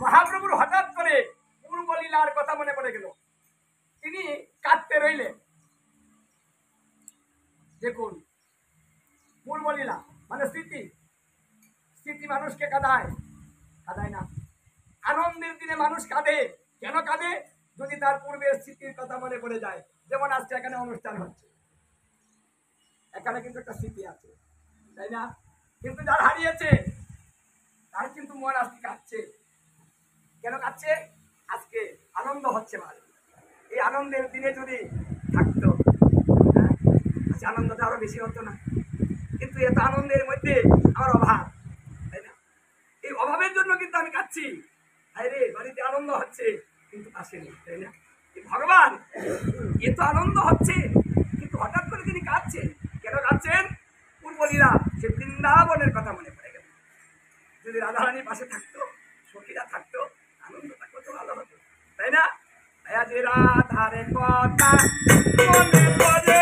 মহাপ্রভুর হঠাৎ করে পূর্বলীলার কথা মনে পড়ে গেল। তিনি কাঁদতে রইলেন। দেখুন, পূর্বলীলা মানে স্মৃতি। স্মৃতি মানুষকে কাঁদায়, কাঁদায় না। আনন্দের দিনে মানুষ কাঁদে। কেন কাঁদে? যদি তার পূর্বের স্মৃতির কথা মনে পড়ে যায়। যেমন আজকে এখানে অনুষ্ঠান হচ্ছে, এখানে কিন্তু একটা স্মৃতি আছে, তাই না? কিন্তু যার হারিয়েছে তার কিন্তু মন আজকে কাঁদছে। কেন কাঁদছে? আজকে আনন্দ হচ্ছে ভালো। এই আনন্দের দিনে যদি থাকতো, আজকে আনন্দটা আরো বেশি হতো না। কিন্তু এত আনন্দের মধ্যে আমার অভাব, তাই না? এই অভাবের জন্য কিন্তু আমি কাঁদছি। হায় রে, বাড়িতে আনন্দ হচ্ছে কিন্তু আসেনি, তাই না? ভগবান এত আনন্দ হচ্ছে কিন্তু হঠাৎ করে তিনি কাঁদছেন। কেন কাঁদছেন? পূর্বলীলা, সে বৃন্দাবনের কথা মনে পড়ে গেল। যদি রাধারানীর পাশে থাকতো, সখীরা থাকতো, আনন্দটা কত ভালো হতো, তাই না? যে রাধারে কথা মনে পড়ে,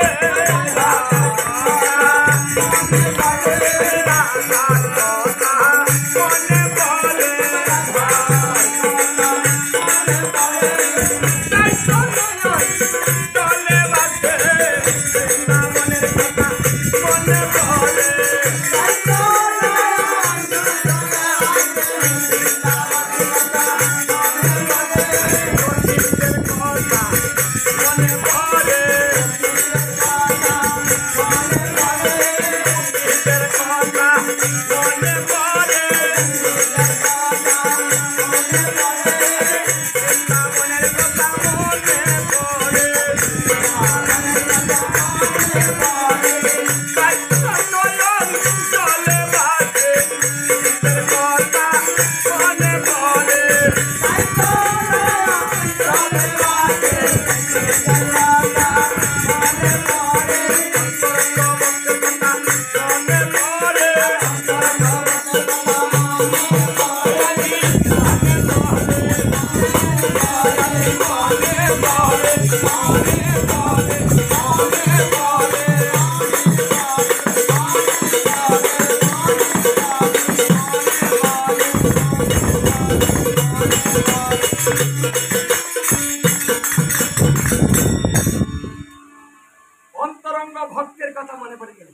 অন্তরঙ্গ ভক্তের কথা মনে পড়ে গেল।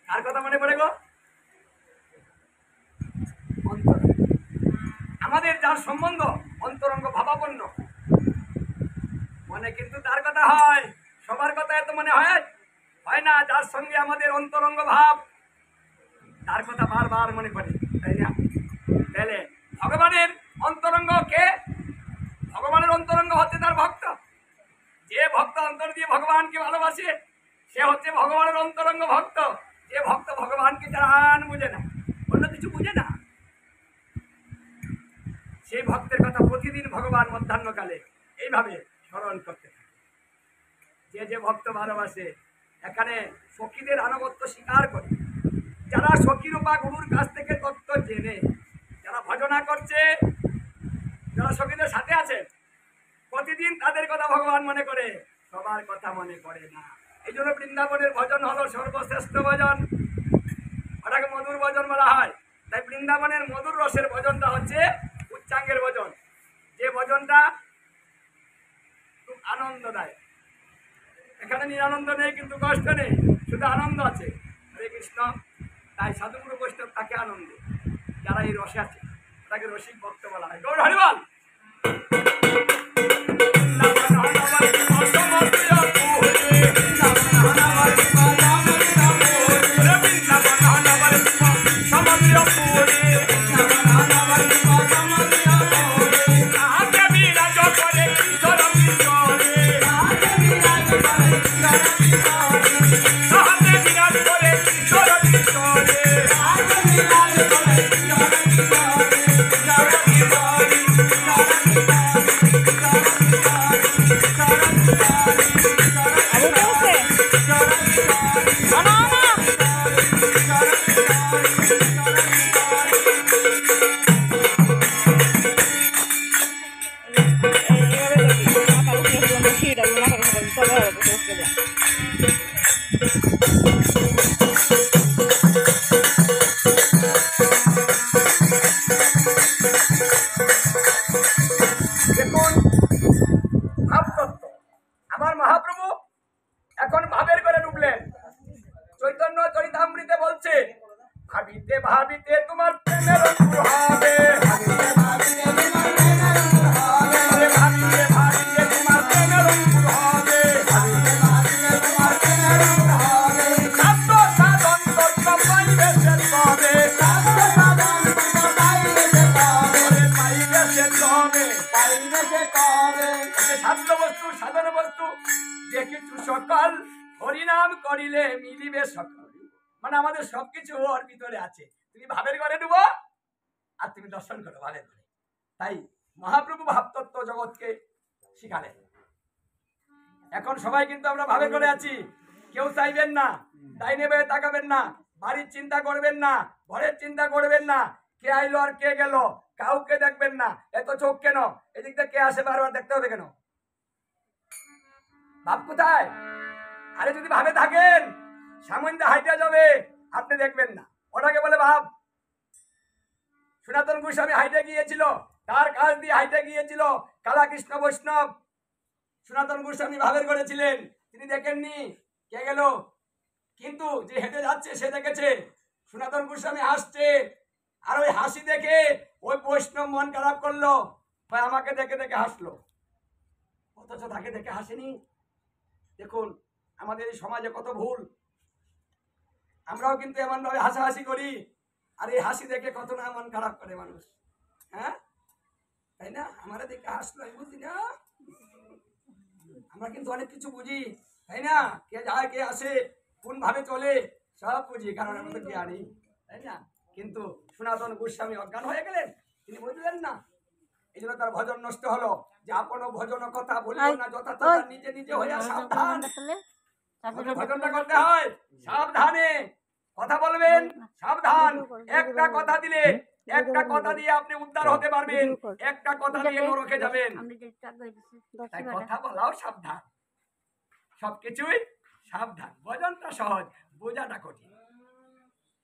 কার কথা মনে পড়ে গো? আমাদের যার সম্বন্ধ অন্তরঙ্গ ভাবাপন্ন মনে কিন্তু তার কথা হয়। সবার কথা এত মনে হয় না। যার সঙ্গে আমাদের অন্তরঙ্গ ভাব তার কথা বারবার মনে পড়ে, তাই না? তাহলে ভগবানের অন্তরঙ্গ কে? ভগবানের অন্তরঙ্গ হচ্ছে তার ভক্ত। যে ভক্ত অন্তর দিয়ে ভগবানকে ভালোবাসে সে হচ্ছে ভগবানের অন্তরঙ্গ ভক্ত। যে ভক্ত ভগবানকে জান বুঝে না, অন্য কিছু বুঝে না, সেই ভক্তের কথা প্রতিদিন ভগবান মধ্যাহ্নকালে এইভাবে স্মরণ করতে থাকে। যে যে ভক্ত ভালোবাসে, এখানে সখীদের আনুগত্য স্বীকার করে, যারা সখীরূপা গুরুর কাছ থেকে তত্ত্ব জেনে যারা ভজনা করছে, যারা সখীদের সাথে আছে, প্রতিদিন তাদের কথা ভগবান মনে করে, সবার কথা মনে করে না। এই জন্য বৃন্দাবনের ভজন হলো সর্বশ্রেষ্ঠ ভজন, ওটাকে মধুর ভজন বলা হয়। তাই বৃন্দাবনের মধুর রসের ভজনটা হচ্ছে উচ্চাঙ্গের ভজন, যে ভজনটা খুব আনন্দ দেয়। এখানে নিরানন্দ নেই, কিন্তু কষ্ট নেই, শুধু আনন্দ আছে। হরে কৃষ্ণ। তাই সাধুগুরু বৈষ্ণব তাকে আনন্দে, যারা এই রসে আছে তাকে রসিক ভক্ত বলা হয়। গৌর হরিবল। বৃন্দাবন ভাবিতে ভাবিতে তোমার প্রেমের অঙ্কুর হবে, ভাবিতে ভাবিতে তোমার প্রেমের অঙ্কুর হবে, ভাবিতে ভাবিতে তোমার প্রেমের অঙ্কুর হবে, ভাবিতে ভাবিতে তোমার প্রেমের অঙ্কুর হবে। সাধ্য সাধন তত্ত্ব পাইবে সে তবে, সাধ্য সাধন তত্ত্ব পাইবে সে তবে, পাইবে সে তবে, পাইবে সে তবে। সাধ্য বস্তু সাধন বস্তু যে কিছু সকল হরিনাম করিলে মিলিবে সকল। মানে আমাদের সবকিছু ওর ভিতরে আছে। তুমি ভাবের ঘরে ডুবো আর তুমি দর্শন করো ভাবের ঘরে। তাই মহাপ্রভু ভাবতত্ত্ব জগৎকে শিখালেন। এখন সবাই কিন্তু আমরা ভাবের ঘরে আছি, কেউ চাইবেন না, ডাইনে বামে তাকাবেন না, বাড়ির চিন্তা করবেন না, ঘরের চিন্তা করবেন না, কে আইলো আর কে গেল কাউকে দেখবেন না। এত চোখ কেন? এদিক থেকে কে আসে বারবার দেখতে হবে কেন? ভাব কোথায়? আরে যদি ভাবে থাকেন সামনে হাইটা যাবে, আপনি দেখবেন না, ওটাকে বলে ভাব। সনাতন গোস্বামী হাইটে গিয়েছিল, তার কাজ দিয়ে হাইটে গিয়েছিল কালা কৃষ্ণ বৈষ্ণব। সনাতন গোস্বামী ভাবের ঘরে ছিলেন, তিনি দেখেননি কে গেল, কিন্তু যে হেঁটে যাচ্ছে সে দেখেছে। সনাতন গোস্বামী হাসছে, আর ওই হাসি দেখে ওই বৈষ্ণব মন খারাপ করলো, ভাই আমাকে দেখে দেখে হাসলো, অথচ তাকে দেখে হাসেনি। দেখুন আমাদের এই সমাজে কত ভুল। আমরাও কিন্তু এমন ভাবে হাসাহাসি করি, আর এই হাসি দেখে কত না মন খারাপ করে মানুষ। হ্যাঁ তাই না? আমরা দেখে হাসলো, আমি বুঝি না, আমরা কিন্তু অনেক কিছু বুঝি, তাই না? কে যায় কে আসে কোন ভাবে চলে সব বুঝি, কারণ আমরা তো জ্ঞানী, তাই না? কিন্তু সনাতন গোস্বামী অজ্ঞান হয়ে গেলেন, তিনি বুঝলেন না। এই জন্য তার ভজন নষ্ট হলো। যে আপন ভজন কথা বলিও না যথাযথ, নিজে নিজে হইয়া সাবধান। ভজনটা করতে হয় সাবধানে, কথা বলবেন সাবধান। একটা কথা দিলে, একটা কথা দিয়ে আপনি উদ্ধার হতে পারবেন, একটা কথা দিয়ে নরকে যাবেন। তাই কথা বলাও সাবধান, সবকিছুই সাবধান। ভজনটা সহজ, বোঝাটা কঠিন।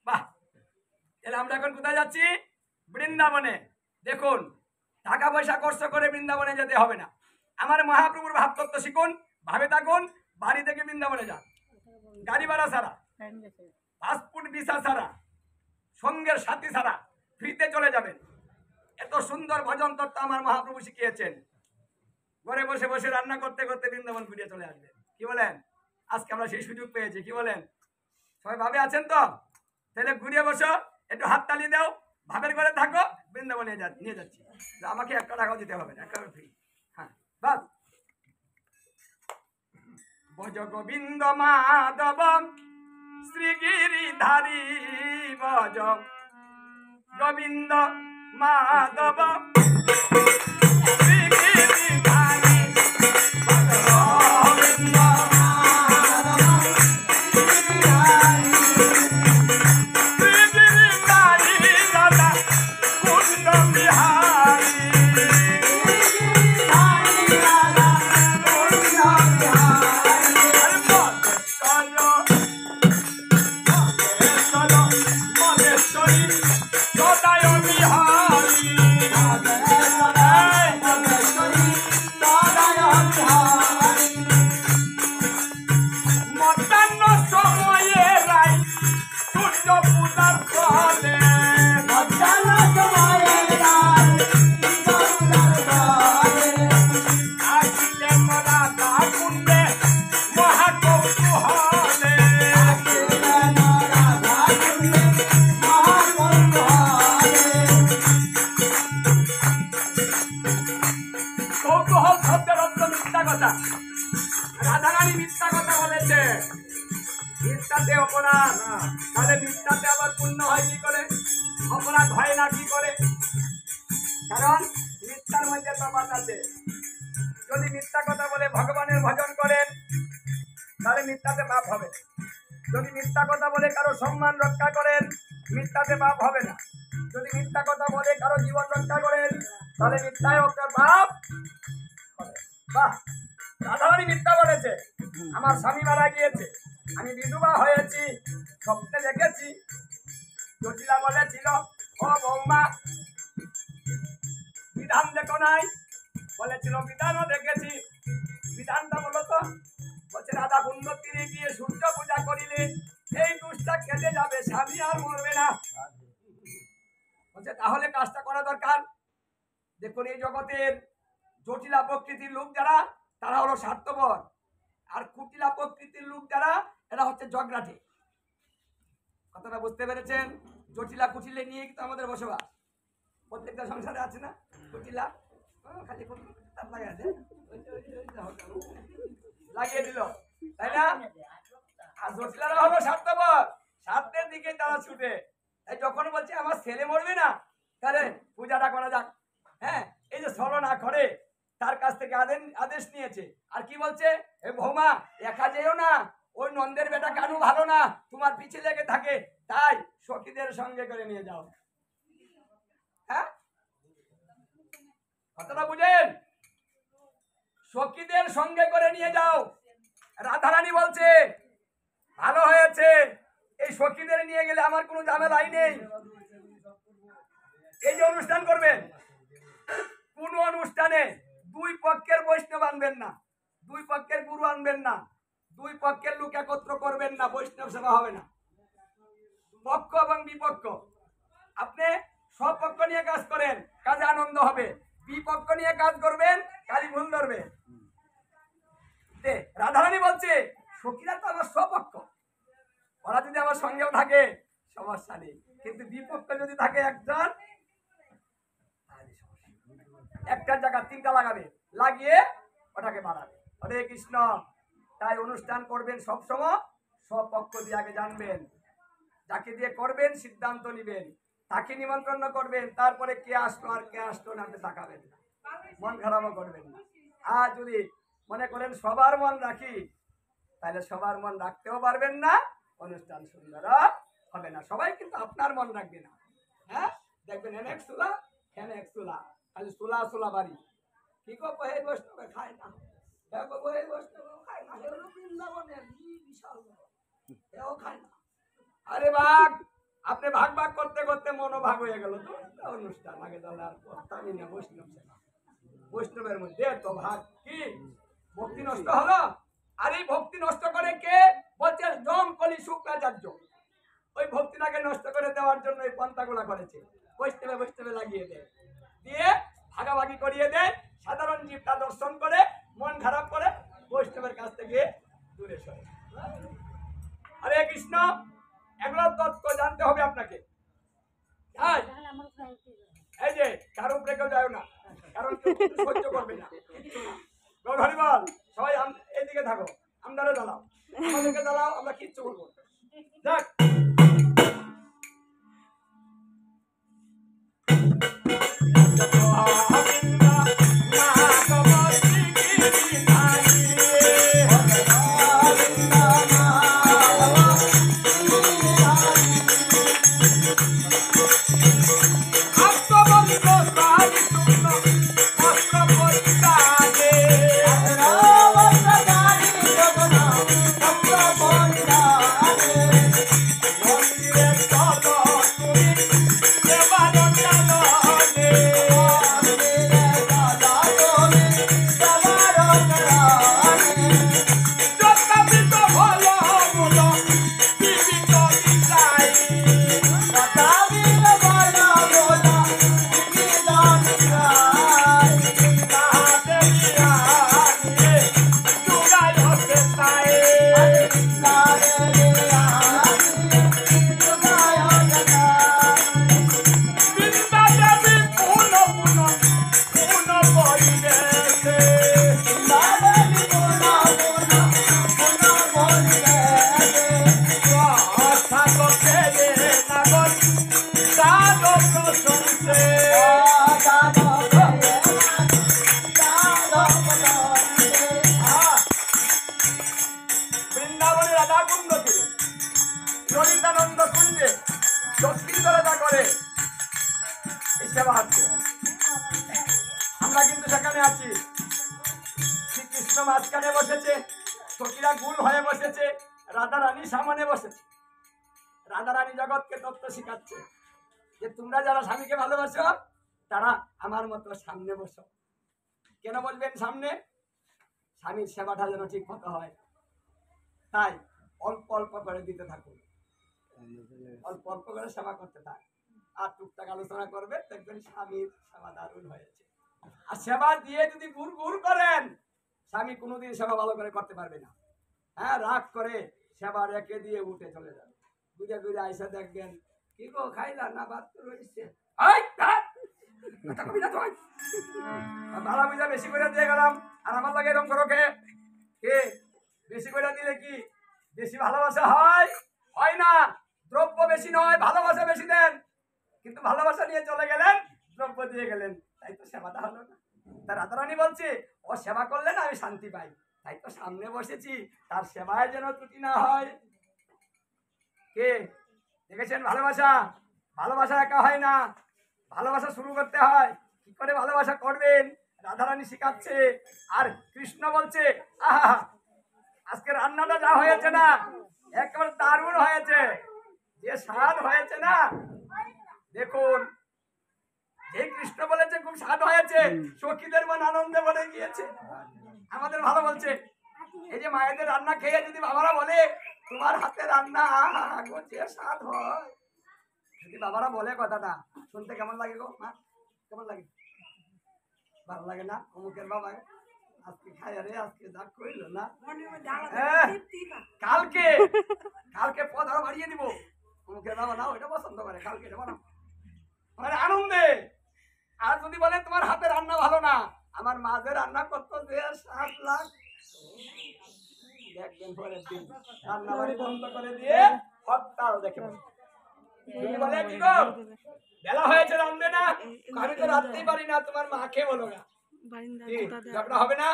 বাহ, তাহলে আমরা এখন কোথায় যাচ্ছি? বৃন্দাবনে। দেখুন টাকা পয়সা খরচ করে বৃন্দাবনে যেতে হবে না। আমার মহাপ্রভুর ভাবতত্ত্ব শিখুন, ভাবে থাকুন, বাড়ি থেকে বৃন্দাবনে যান, গাড়ি ভাড়া ছাড়া, পাসপোর্ট ভিসা ছাড়া, সঙ্গের সাথী ছাড়া ফ্রিতে চলে যাবেন। এত সুন্দর ভজন তত্ত্ব আমার মহাপ্রভু শিখিয়েছেন। ঘরে বসে বসে রান্না করতে করতে বৃন্দাবন ঘুরিয়ে চলে আসবেন। কি বলেন? আজকে আমরা সেই সুযোগ পেয়েছি, কি বলেন? সবাই ভাবে আছেন তো? তাহলে ঘুরিয়ে বসো, একটু হাত তালি দাও, ভাবের ঘরে থাকো, বৃন্দাবনে নিয়ে যাচ্ছি। আমাকে 1 টাকাও দিতে হবে না, একেবারে ফ্রি। হ্যাঁ বাস। ভজ গোবিন্দ মাধব শ্রীগিরিধারী, ভজ গোবিন্দ মাধব শ্রীগিরিধারী, ভজ গোবিন্দ রাধারানী মিথ্যা কথা বলেছে, মিথ্যাতে অপরাধ, তাহলে মিথ্যাতে আবার পুণ্য হয় কি করে? অপরাধ হয় না কি করে? কারণ মিথ্যার মধ্যে তফাৎ আছে। যদি মিথ্যা কথা বলে ভগবানের ভজন করেন তাহলে মিথ্যাতে পাপ হবে। যদি মিথ্যা কথা বলে কারো সম্মান রক্ষা করেন, মিথ্যাতে পাপ হবে না। যদি মিথ্যা কথা বলে কারো জীবন রক্ষা করেন, তাহলে মিথ্যায় আপনার পাপ হবে। বাহ, রাধারানী মিথ্যা বলেছে, আমার স্বামী মারা গিয়েছে, আমি বিধবা হয়েছি, স্বপ্নে দেখেছি। জটিলা বলেছিল, ও বৌমা বিধান দেখো নাই? বলেছিল বিধানও দেখেছি। বিধানটা বলো তো। বলছে রাধা কুণ্ড তীরে গিয়ে সূর্য পূজা করিলে এই দুষ্টা কেটে যাবে, স্বামী আর মরবে না। বলছে তাহলে কাজটা করা দরকার। দেখুন এই জগতের জটিলা প্রকৃতির লোক যারা তারা হলো স্বার্থপর, আর কুটিলা প্রকৃতির লোক যারা এরা হচ্ছে জগরাটে। কথাটা বুঝতে পেরেছেন? জটিলা কুটিলে নিয়ে কিন্তু আমাদের বসবাস প্রত্যেকটা সংসারে আছে না জটিলা, খালি লাগিয়ে দিল, তাই না? আর জটিলারা হলো স্বার্থপর, স্বার্থের দিকে তারা ছুটে। তাই যখন বলছে আমার ছেলে মরবে না, তাহলে পূজাটা করা যাক। হ্যাঁ, এই যে ছলনা করে তার কাছ থেকে আদেশ নিয়েছে। আর কি বলছে, এ বৌমা একা যেও না, ওই নন্দের বেটা কানু ভালো না, তোমার পিছে লেগে থাকে, তাই সখীদের সঙ্গে করে নিয়ে যাও। হ্যাঁ, কথাটা বুঝেন? সখীদের সঙ্গে করে নিয়ে যাও। রাধারানী বলছে ভালো হয়েছে, এই সখীদের নিয়ে গেলে আমার কোনো ঝামেলাই নেই। এই যে অনুষ্ঠান করবেন, কোন অনুষ্ঠানে দুই পক্ষের বৈষ্ণব আনবেন না, দুই পক্ষের গুরু আনবেন না, দুই পক্ষের লোক একত্র করবেন না, বৈষ্ণব সেবা হবে না। পক্ষ এবং বিপক্ষ, আপনি স্বপক্ষ নিয়ে কাজ করেন, কাজে আনন্দ হবে। বিপক্ষ নিয়ে কাজ করবেন, কালি ভুল ধরবে। রাধারানী বলছে সখীরা তো আমার স্বপক্ষ, ওরা যদি আমার সঙ্গেও থাকে সমস্যা নেই, কিন্তু বিপক্ষ যদি থাকে একজন, একটার জায়গা তিনটা লাগাবে, লাগিয়ে ওটাকে বাড়াবে। হরে কৃষ্ণ। তাই অনুষ্ঠান করবেন সবসময় স্বপক্ষ দিয়ে আগে জানবেন, যাকে দিয়ে করবেন সিদ্ধান্ত নিবেন, তাকে নিমন্ত্রণ করবেন, তারপরে কে আসলো আর কে আসলো না আপনি তাকাবেন না, মন খারাপও করবেন না। আর যদি মনে করেন সবার মন রাখি, তাহলে সবার মন রাখতেও পারবেন না, অনুষ্ঠান সুন্দর হবে না। সবাই কিন্তু আপনার মন রাখবে না। হ্যাঁ, দেখবেন এক চুলা কেন এক চুলা, খালি চুলা চুলা বাড়ি। কি কব এই বৈষ্ণবে খায় না, এই বৈষ্ণব খায় না, বৃন্দাবনের বিশাল এও খায় না। আরে ভাগ, আপনি ভাগ ভাগ করতে করতে মনো ভাগ হয়ে গেল তো অনুষ্ঠান আগে তাহলে আর করতামই না। বৈষ্ণব সেবা, বৈষ্ণবের মধ্যে তো ভাগ কি ভক্তি নষ্ট হলো। আর এই ভক্তি নষ্ট করে কে বলছে? জমকলি শুক্রাচার্য। ওই ভক্তিটাকে নষ্ট করে দেওয়ার জন্য এই পন্থাগুলা করেছে, বৈষ্ণবে বৈষ্ণবে লাগিয়ে দেয়, দিয়ে ভাগাভাগি করিয়ে দেয়। সাধারণ জীবটা দর্শন করে মন খারাপ করে বৈষ্ণবের কাছ থেকে দূরে সরে। হরে কৃষ্ণ। এগুলো তত্ত্ব জানতে হবে আপনাকে। এই যে কার উপরে কেউ যায় না, কারণ কেউ সহ্য করবে না। গৌর হরি বল। সবাই এইদিকে থাকো, আমরাও জ্বালাও, আমাদেরকে জ্বালাও, আমরা কিচ্ছু বলবো দেখ। আমরা কিন্তু সেখানে আছি। শ্রীকৃষ্ণ মাঝখানে বসেছে, সখীরা গুল হয়ে বসেছে, রাধারানী সামনে বসেছে। রাধারানী জগৎকে তত্ত্ব শিখাচ্ছে যে তোমরা যারা স্বামীকে ভালোবাসো তারা আমার মতো সামনে বসো। কেন বলবেন সামনে? স্বামীর সেবাটা যেন ঠিক মতো হয়, তাই অল্প অল্প করে দিতে থাকুন, অল্প অল্প করে সেবা করতে থাক। আর টুকটাক আলোচনা করবে, দেখবেন স্বামীর সেবা দারুণ হয়েছে। আর সেবা দিয়ে যদি গুড় গুড় করেন, স্বামী কোনোদিন সেবা ভালো করে করতে পারবে না। হ্যাঁ, রাগ করে সেবা রেখে দিয়ে উঠে চলে যাবে। ঘুরে ঘুরে আইসা দেখবেন, কি গো খাইলা না, ভাত তো রয়েছে, ভালো বুঝা বেশি করে দিয়ে গেলাম, আর আমার লাগে এরকম করো কে? বেশি করে দিলে কি বেশি ভালোবাসা হয়? হয় না। দ্রব্য বেশি নয়, ভালোবাসা বেশি দেন। কিন্তু ভালোবাসা নিয়ে চলে গেলেন, দ্রব্য দিয়ে গেলেন, তাই তো সেবাটা হলো না। তা রাধারানী বলছে, ও সেবা করলে না আমি শান্তি পাই, তাই তো সামনে বসেছি, তার সেবায় যেন ত্রুটি না হয়। কে দেখেছেন? ভালোবাসা, ভালোবাসা একা হয় না, ভালোবাসা শুরু করতে হয়। কি করে ভালোবাসা করবেন রাধারানী শিখাচ্ছে। আর কৃষ্ণ বলছে, আহা, আজকে রান্নাটা যা হয়েছে না, একেবারে দারুণ হয়েছে, যে স্বাদ হয়েছে না, দেখুন। এই কৃষ্ণ বলেছে খুব স্বাদ হয়েছে, সখীদের মন আনন্দে ভরে গিয়েছে। আমাদের ভালো বলছে। এই যে মায়েদের রান্না খেয়ে যদি বাবারা বলে, তোমার হাতে রান্না যে স্বাদ হয়, যদি বাবারা বলে কথাটা, শুনতে কেমন লাগে গো মা? কেমন লাগে? ভালো লাগে না? অমুকের বাবা আজকে খাই, আরে আজকে যা কইলো না, কালকে কালকে পদ আরো বাড়িয়ে দিব। অমুকের বাবা না ওইটা পছন্দ করে, কালকে এটা বানাবো, মানে আনন্দে। আর যদি বলে তোমার হাতে রান্না ভালো না, আমার মাঝে রান্না করতো যে 7 লাখ, দেখবেন পরের দিন রান্না বাড়ি বন্ধ করে দিয়ে হরতাল দেখে বসে। তুমি বলে, কি গো বেলা হয়েছে রান্ধবে না? আমি তো রাঁধতেই পারি না, তোমার মাকে বলো না। ঝগড়া হবে না?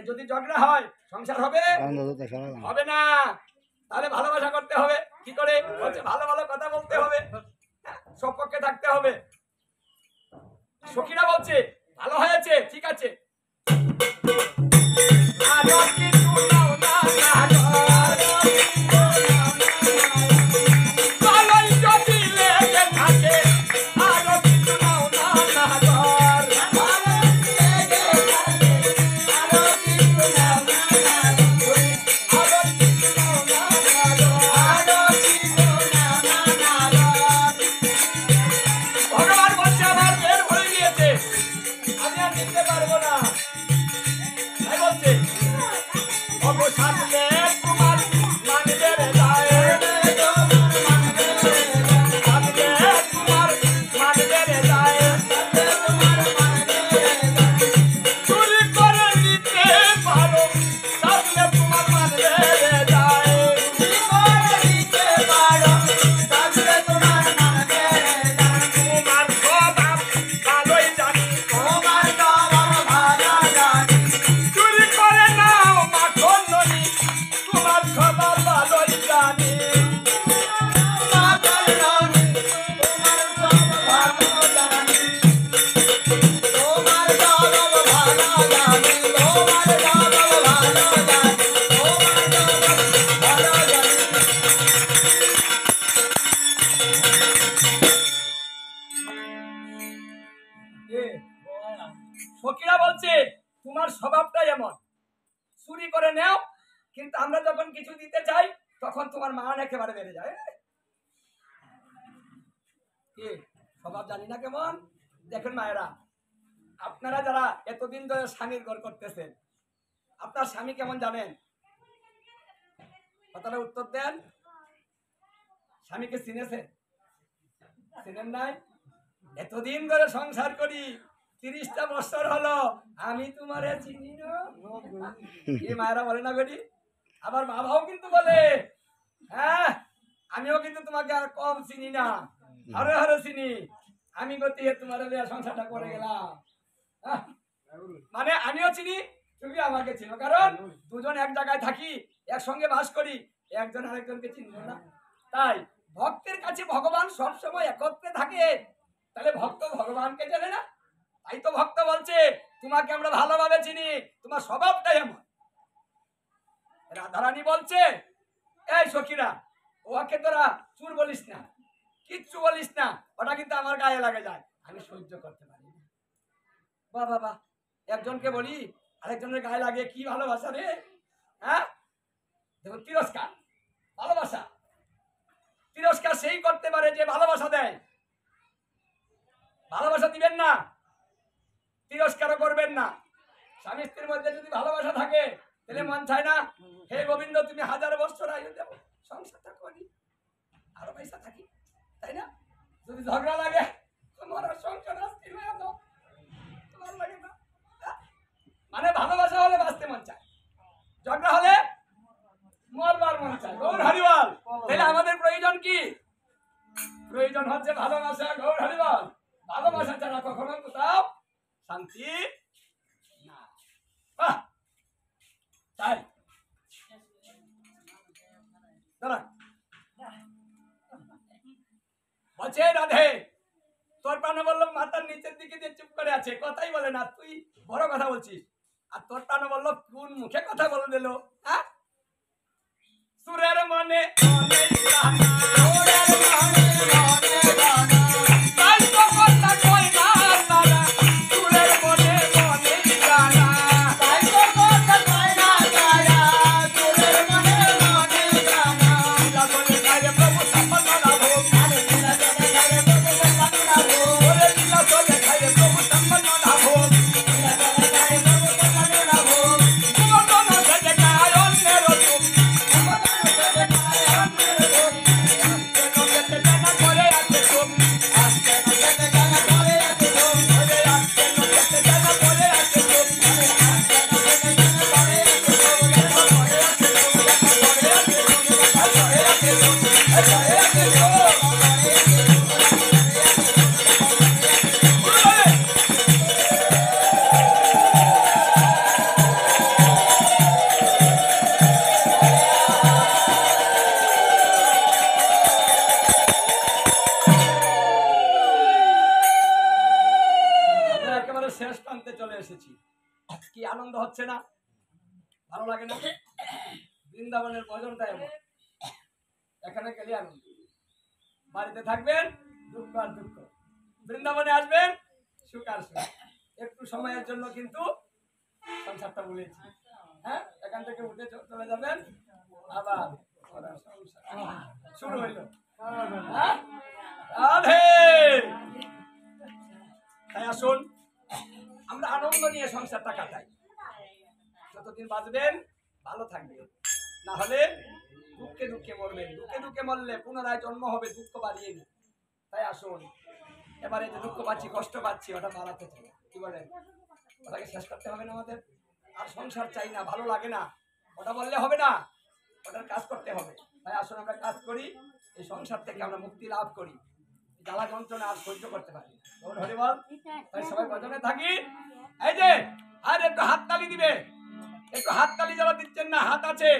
যদি ঝগড়া হয় সংসার হবে? হবে না। তাহলে ভালোবাসা করতে হবে। কি করে? বলছে ভালো ভালো কথা বলতে হবে, সপক্ষে থাকতে হবে। সখীরা বলছে ভালো হয়েছে, ঠিক আছে, ফকিরা বলছে তোমার স্বভাবটাই এমন, চুরি করে নেও, কিন্তু আমরা যখন কিছু দিতে চাই তখন তোমার মান একেবারে বেড়ে যায়। স্বভাব জানি না কেমন। দেখেন মায়েরা, আপনারা যারা এতদিন ধরে স্বামীর ঘর করতেছেন, আপনার স্বামী কেমন জানেন? কথাটা উত্তর দেন। স্বামীকে চিনেছেন? চিনেন নাই? এতদিন ধরে সংসার করি, 30টা বছর হলো, আমি তোমারে চিনি না। এই মায়েরা বলে না বেটি? আবার বাবাও কিন্তু বলে, হ্যাঁ আমিও কিন্তু তোমাকে আর কম চিনি না, আরো আরো চিনি। আমি গতি তোমার সংসারটা করে গেলাম, মানে আমিও চিনি, তুমি আমাকে চিনো, কারণ দুজন এক জায়গায় থাকি, একসঙ্গে বাস করি, একজন আরেকজনকে চিনব না। তাই ভক্তের কাছে ভগবান সবসময় একত্রে থাকে, তাহলে ভক্ত ভগবানকে জানে না। তাই তো ভক্ত বলছে তোমাকে আমরা ভালোভাবে চিনি, তোমার স্বভাবটাই এমন। রাধারানী বলছে, এই সখীরা, ওকে তোরা চুর বলিস না, কিচ্ছু বলিস না, ওটা কিন্তু আমার গায়ে লাগে যায়, আমি সহ্য করতে পারি না। বাহ বাবা, একজনকে বলি আরেকজনের গায়ে লাগে, কি ভালোবাসা রে! হ্যাঁ দেখো, তিরস্কার ভালোবাসা, তিরস্কার সেই করতে পারে যে ভালোবাসা দেয়। ভালোবাসা দিবেন না, তিরস্কার করবেন না। স্বামী স্ত্রীর মধ্যে যদি ভালোবাসা থাকে তাহলে মন চায় না হে গোবিন্দ তুমি 1000 বছর আয়ু দাও, সংসারটা করি, আরো পয়সা থাকি, তাই না? যদি ঝগড়া লাগে তোমার সংসার অস্থির হয়ে যাও, তোমার লাগে না। মানে ভালোবাসা হলে বাঁচতে মন চায়, ঝগড়া হলে মরবার মন চায়। গৌর হরিবল। তাহলে আমাদের প্রয়োজন কি? প্রয়োজন হচ্ছে ভালোবাসা। গৌর হরিবল। ভালোবাসা ছাড়া কখনো কোথাও শান্তি না। বাহ, তাই বলছে রাধে তোর প্রাণবল্লভ মাথার নিচের দিকে দিয়ে চুপ করে আছে, কথাই বলে না, তুই বড় কথা বলছিস। আর তোর প্রাণবল্লভ কোন মুখে কথা বলে দিল? হ্যাঁ, সুরের মনে শেষ প্রান্তে চলে এসেছি। কি আনন্দ হচ্ছে না? ভালো লাগে না? বৃন্দাবনের ভজনটা এমন, এখানে গেলে আনন্দ, বাড়িতে থাকবেন দুঃখ আর দুঃখ, বৃন্দাবনে আসবেন সুখ আর সুখ। একটু সময়ের জন্য কিন্তু সংসারটা বলেছি, হ্যাঁ, এখান থেকে উঠে চলে যাবেন, আবার শুরু হইল। রাধে। তাই আসুন আমরা আনন্দ নিয়ে সংসারটা কাটাই। যতদিন বাঁচবেন ভালো থাকবেন, না হলে দুঃখে দুঃখে মরবেন। দুঃখে দুঃখে মরলে পুনরায় জন্ম হবে দুঃখ বাড়িয়ে নি। তাই আসুন এবারে যে দুঃখ পাচ্ছি, কষ্ট পাচ্ছি, ওটা বাড়াতে চাই, কি বলেন? ওটাকে শেষ করতে হবে না আমাদের। আর সংসার চাই না, ভালো লাগে না, ওটা বললে হবে না, ওটার কাজ করতে হবে। তাই আসুন আমরা কাজ করি, এই সংসার থেকে আমরা মুক্তি লাভ করি, জ্বালা যন্ত্রণা আর সহ্য করতে পারি। হরি বল। তাই সবাই ভজনে থাকি। এই যে আর একটু হাততালি দিবে, একটু হাততালি যারা দিচ্ছেন না, হাত আছে,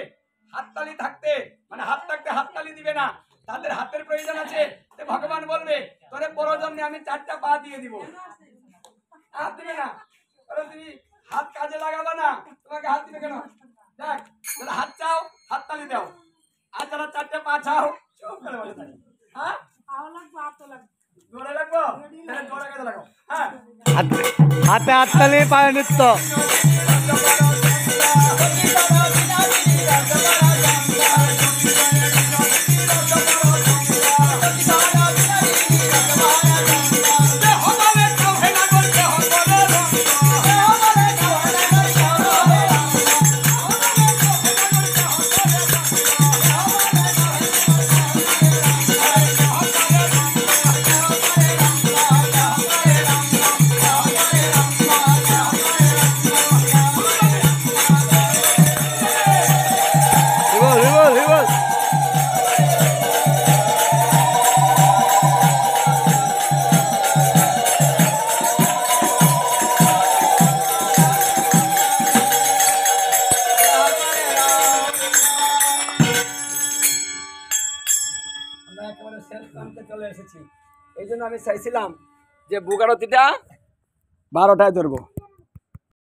হাততালি থাকতে মানে হাত থাকতে হাততালি দিবে না, তাদের হাতের প্রয়োজন আছে। ভগবান বলবে তোরে পরজন্মে আমি 4টা পা দিয়ে দিব, হাত দিবে না। কারণ তুমি হাত কাজে লাগাবে না, তোমাকে হাত দিবে কেন? দেখ যারা হাত চাও হাততালি দাও, আর যারা 4টা পা চাও চুপ করে বসে থাকি। হ্যাঁ, জোরে লাগবো, তাহলে জোরে কাজে লাগাও। হ্যাঁ, হাতে হাততালি, পায়ে নৃত্য। চলে এসেছি, এই জন্য আমি চাইছিলাম যে বুগারতিটা 12টায় ধরবো।